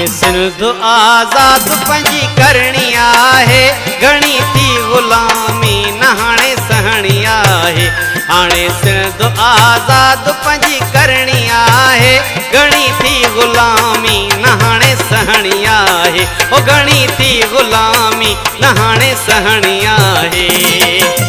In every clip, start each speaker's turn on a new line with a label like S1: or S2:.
S1: सिंध आज़ाद पंहिंजी करणी आहे, घणी थी ग़ुलामी न हाणे सहणी आहे। हाणे सिंध आज़ाद पंहिंजी करणी आहे, घणी थी ग़ुलामी न हाणे सहणी आहे। ओ घणी थी ग़ुलामी न हाणे सहणी आहे।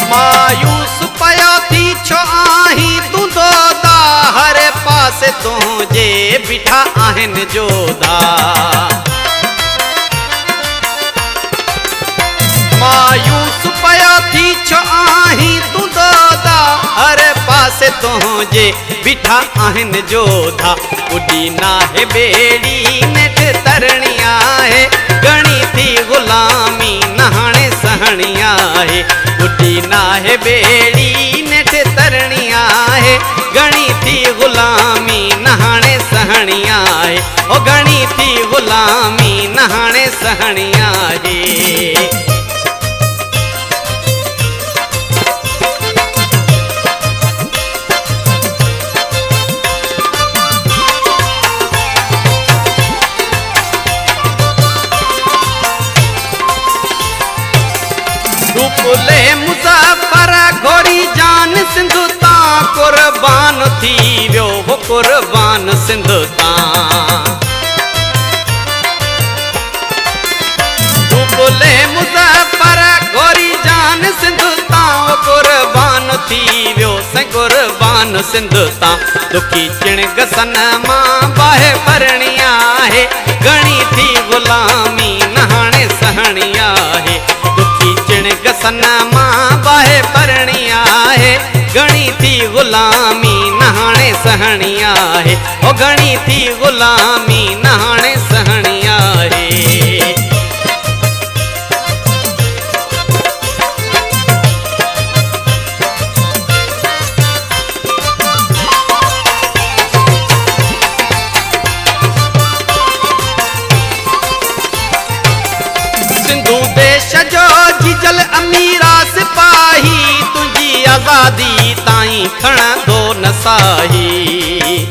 S1: मायूस पयो थी छो आहीं तूं दोदा, हर पासे तुंहिंजे बीठा आहिनि जोधा। मायूस पयो थी छो आहीं तूं दोदा, हर पासे तुंहिंजे बीठा आहिनि जोधा। उॾी नाहे ॿेड़ी नेठ तरणी आहे, घणी थी ग़ुलामी न हाणे सहणी आहे। उॾी नाहे ॿेड़ी नेठ तरणी आहे, घणी थी ग़ुलामी न हाणे सहणी आहे। ओ घणी थी ग़ुलामी न हाणे सहणी आहे। रूपले मुज़फ़र घोड़ी जान सिंध तां, कुर्बान थी वियो हो कुर्बान सिंध तां। रूपले मुज़फ़र घोड़ी जान सिंध तां, कुर्बान थी वियो से कुर्बान सिंध तां। दुखी चिणग सन मां बाहि भरणी आहे, घणी थी ग़ुलामी न हाणे सहणी आहे। सन मां बाहि भरणी आहे, घणी थी ग़ुलामी न हाणे सहणी आहे। ओ घणी थी ग़ुलामी न हाणे सहणी आहे। सिंधु देश जो जिजल अमीरा सिपाही, तुंहिंजी आज़ादी ताईं खणंदो न साही।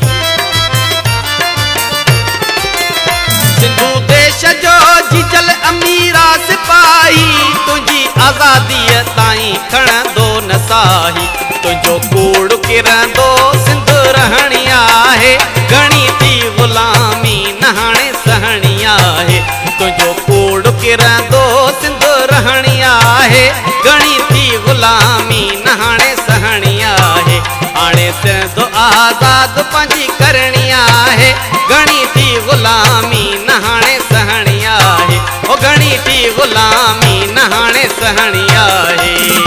S1: सिंधु देश जो जिजल अमीरा सिपाही, तुंहिंजी आज़ादीअ ताईं खणंदो न साही। तुंहिंजो कूड़ किरंदो सिंध रहणी आहे, घणी थी ग़ुलामी न हाणे सहणी आहे। तुंहिंजो कूड़ किरंदो सिंध रहणी आहे, घणी थी ग़ुलामी न हाणे सहणी आहे। हाणे सिंध आज़ाद पंहिंजी करणी आहे, घणी थी ग़ुलामी न हाणे सहणी आहे। ओ घणी थी ग़ुलामी न हाणे सहणी आहे।